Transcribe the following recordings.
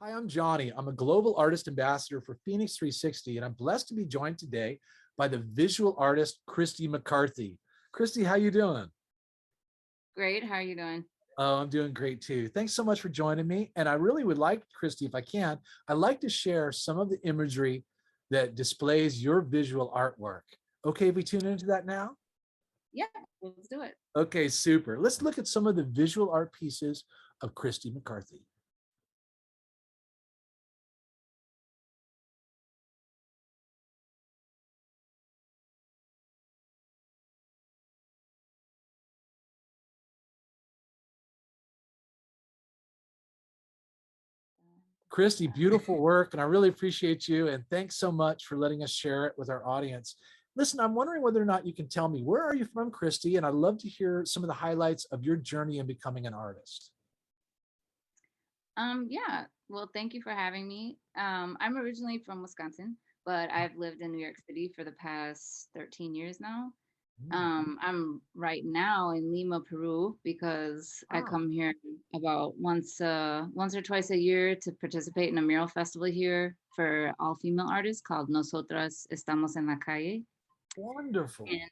Hi, I'm Johnny. I'm a global artist ambassador for FENIX360, and I'm blessed to be joined today by the visual artist, KRISTY MCCARTHY. KRISTY, how you doing? Great. How are you doing? Oh, I'm doing great too. Thanks so much for joining me. And I really would like, KRISTY, if I can, I'd like to share some of the imagery that displays your visual artwork. Okay, if we tune into that now? Yeah, let's do it. Okay, super. Let's look at some of the visual art pieces of KRISTY MCCARTHY. KRISTY, beautiful work, and I really appreciate you. And thanks so much for letting us share it with our audience. Listen, I'm wondering whether or not you can tell me, where are you from, KRISTY? And I'd love to hear some of the highlights of your journey in becoming an artist. Yeah. Well, thank you for having me. I'm originally from Wisconsin, but I've lived in New York City for the past 13 years now. Mm. I'm right now in Lima, Peru, because I Ah, come here about once or twice a year to participate in a mural festival here for all female artists called Nosotras Estamos en la Calle. wonderful. And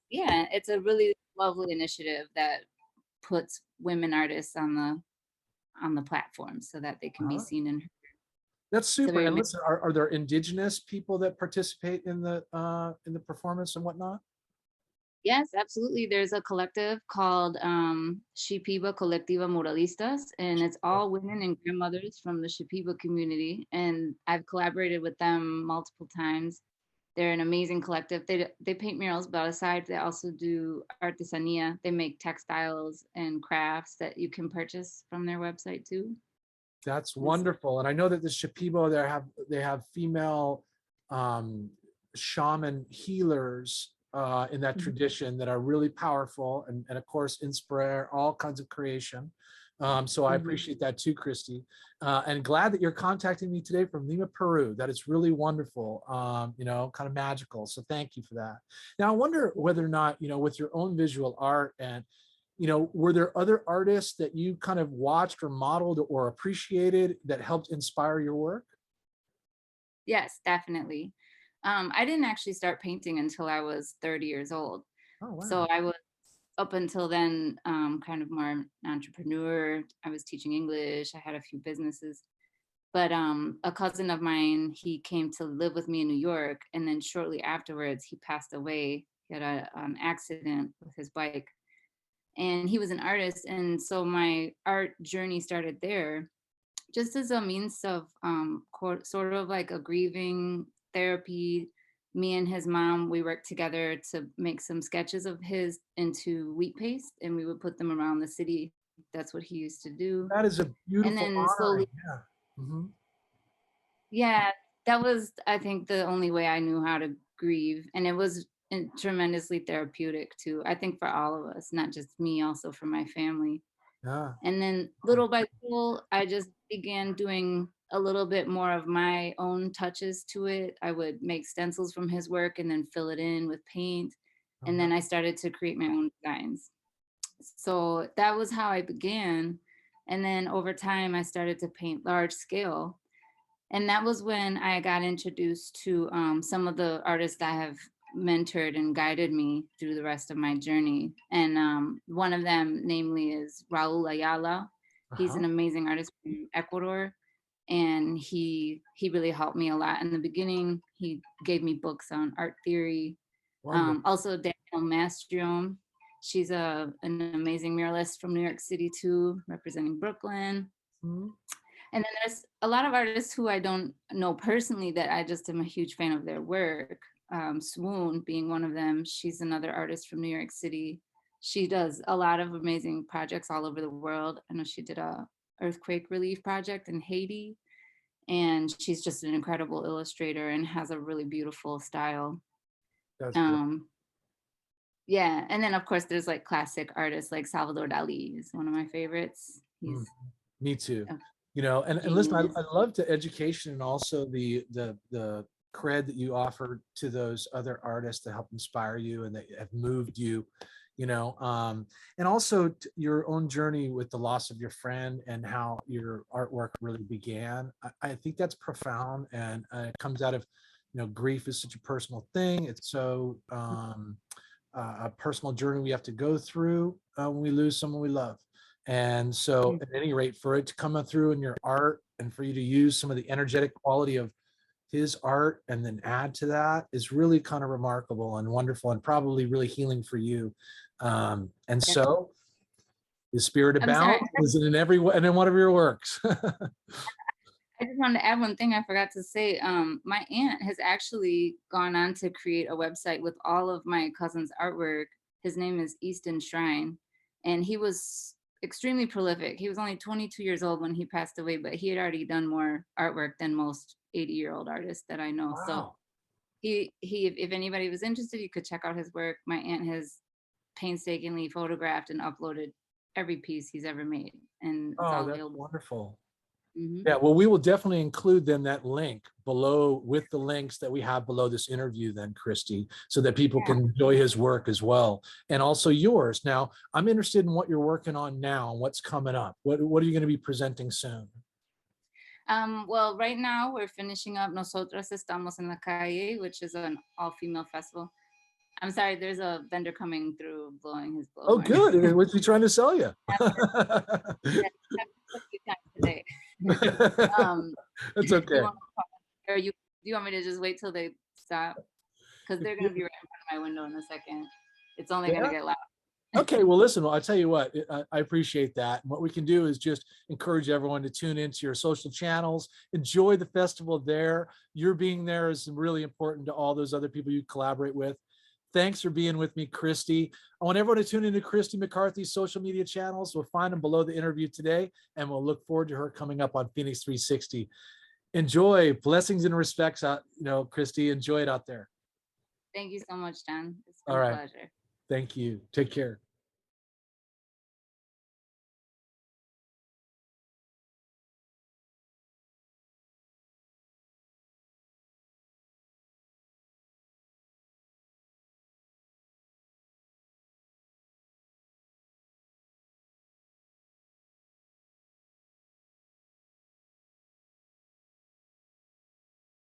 yeah, it's a really lovely initiative that puts women artists on the platform so that they can be Uh-huh. seen and That's it's a super. very And listen, are there indigenous people that participate in the performance and whatnot? yes, absolutely. There's a collective called Shipiba Colectiva Muralistas, and it's all women and grandmothers from the Shipiba community. And I've collaborated with them multiple times. They're an amazing collective. They paint murals, but aside, they also do artesania. They make textiles and crafts that you can purchase from their website too. That's And so, wonderful. And I know that the Shipibo there they have female um, shaman healers in that mhm, tradition that are really powerful and of course inspire all kinds of creation. So I mhm. appreciate that too, KRISTY. And glad that you're contacting me today from Lima, Peru. That is really wonderful, kind of magical. So thank you for that. Now I wonder whether or not, with your own visual art and were there other artists that you kind of watched or modeled or appreciated that helped inspire your work? Yes, definitely. I didn't actually start painting until I was 30 years old. Oh, So wow. I was up until then kind of more an entrepreneur. I was teaching English. I had a few businesses. But a cousin of mine, he came to live with me in New York. And then shortly afterwards, he passed away. He had an accident with his bike. And he was an artist. And so my art journey started there just as a means of sort of like a grieving therapy. Me and his mom, we worked together to make some sketches of his into wheat paste, and we would put them around the city. That's what he used to do. That is a And beautiful then honoring. slowly, Yeah. Mhm. yeah, that was, I think, the only way I knew how to grieve. And it was tremendously therapeutic too. I think for all of us, not just me, also for my family. Yeah. And then little by little, I just began doing a little bit more of my own touches to it. I would make stencils from his work and then fill it in with paint. And Uh-huh. then I started to create my own designs. So that was how I began. And then over time, I started to paint large scale. And that was when I got introduced to some of the artists that have mentored and guided me through the rest of my journey. And one of them, namely, is Raul Ayala. He's Uh-huh. an amazing artist from Ecuador, and he really helped me a lot in the beginning. He gave me books on art theory. Wonderful. Also, Danielle Mastriom. She's an amazing muralist from New York City too, representing Brooklyn. Mhm. And then there's a lot of artists who I don't know personally that I just am a huge fan of their work. Swoon being one of them. She's another artist from New York City. She does a lot of amazing projects all over the world. I know she did a earthquake relief project in Haiti, and she's just an incredible illustrator and has a really beautiful style. That's great. Um, yeah, and then of course there's like classic artists like Salvador Dali is one of my favorites. Mhm. He's Me too. a And listen, genius. I love the education and also the cred that you offer to those other artists that help inspire you and that have moved you, you know, and also your own journey with the loss of your friend and how your artwork really began. I think that's profound, and it comes out of, you know, grief is such a personal thing. It's so a personal journey we have to go through when we lose someone we love. And so Mm. at any rate, for it to come through in your art and for you to use some of the energetic quality of his art and then add to that is really kind of remarkable and wonderful and probably really healing for you. And Yeah. so the spirit of I'm sorry. balance is in every and in one of your works. I just wanted to add one thing I forgot to say. My aunt has actually gone on to create a website with all of my cousin's artwork. His name is Easton Shrine, and he was extremely prolific. He was only 22 years old when he passed away, but he had already done more artwork than most 80-year-old artists that I know. So Wow. if anybody was interested, you could check out his work. My aunt has painstakingly photographed and uploaded every piece he's ever made, and it's Oh, all that's available. wonderful. Hmm. Yeah, well, we will definitely include then that link below with the links that we have below this interview then, Kristy, so that people Yeah. can enjoy his work as well. And also yours. Now, I'm interested in what you're working on now and what's coming up. What are you going to be presenting soon? Well, right now we're finishing up Nosotras Estamos en la Calle, which is an all-female festival. I'm sorry, there's a vendor coming through blowing his Oh, blowhorn. good. What's he trying to sell you? Yeah, a few times today. That's You okay. want, or do you want me to just wait till they stop? Because they're gonna be right in front of my window in a second. It's only gonna Yeah. get loud. Okay, well, listen, I'll tell you what, I appreciate that. And what we can do is just encourage everyone to tune into your social channels, enjoy the festival there. Your being there is really important to all those other people you collaborate with. Thanks for being with me, Kristy. I want everyone to tune into Kristy McCarthy's social media channels. We'll find them below the interview today, and we'll look forward to her coming up on FENIX360. Enjoy. Blessings and respects out, Kristy. Enjoy it out there. Thank you so much, John. It's been All a right. pleasure. Thank you. Take care.